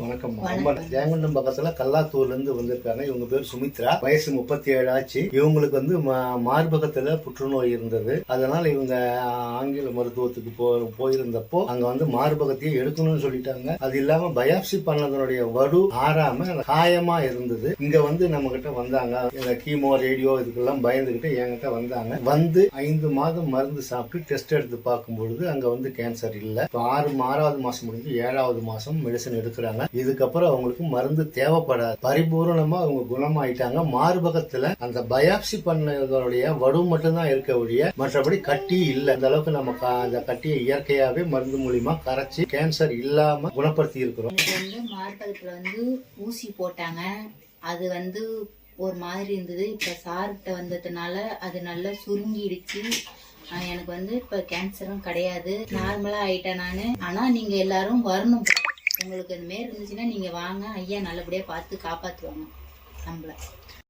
வணக்கம். ஜெயங்கொண்டம் பக்கத்துல கல்லாத்தூர்ல இருந்து வந்திருக்காங்க. இவங்க பேர் சுமித்ரா. வயசு 37 ஆச்சு. இவங்களுக்கு வந்து மார்பகத்துல புற்றுநோய் இருந்தது. அதனால இவங்க ஆங்கில மருத்துவத்துக்கு போயிருந்தப்போ அங்க வந்து மார்பகத்தையே எடுக்கணும்னு சொல்லிட்டாங்க. அது இல்லாம பயாப்சி பண்ணதனுடைய வடு ஆறாம காயமா இருந்தது. இங்க வந்து நம்ம கிட்ட வந்தாங்க. இந்த கீமோ ரேடியோ இதுக்கெல்லாம் பயந்துகிட்டு என்கிட்ட வந்தாங்க. வந்து 5 மாதம் மருந்து சாப்பிட்டு டெஸ்ட் எடுத்து பார்க்கும் பொழுது அங்க வந்து கேன்சர் இல்ல. 6வது மாசம் முடிஞ்சு 7வது மாசம் மெடிசன் எடுக்கிறாங்க. இதுக்கப்புறம் அவங்களுக்கு மருந்து தேவைப்படாது. பரிபூர்ணமா அவங்க குணமாயிட்டாங்க. மார்பகத்துல அந்த பயாப்சி பண்ணதோடைய வடு மட்டும்தான் இருக்க ஒழிய மற்றபடி கட்டி இல்ல. அந்த அளவுக்கு நம்ம அந்த கட்டியை இயற்கையாவே மருந்து மூலியமா கரைச்சி கேன்சர் இல்லாம குணப்படுத்தி இருக்கிறோம். மார்பகத்துல வந்து ஊசி போட்டாங்க. அது வந்து ஒரு மாதிரி இருந்தது. இப்ப சார்கிட்ட வந்ததுனால அது நல்லா சுருங்கிடுச்சு. எனக்கு வந்து இப்ப கேன்சரும் கிடையாது. நார்மலா ஆயிட்டேன் நானு. ஆனா நீங்க எல்லாரும் வரணும். உங்களுக்கு இந்த மாரி இருந்துச்சுன்னா நீங்க வாங்க. ஐயா நல்லபடியா பார்த்து காப்பாத்துவாங்க நம்மள.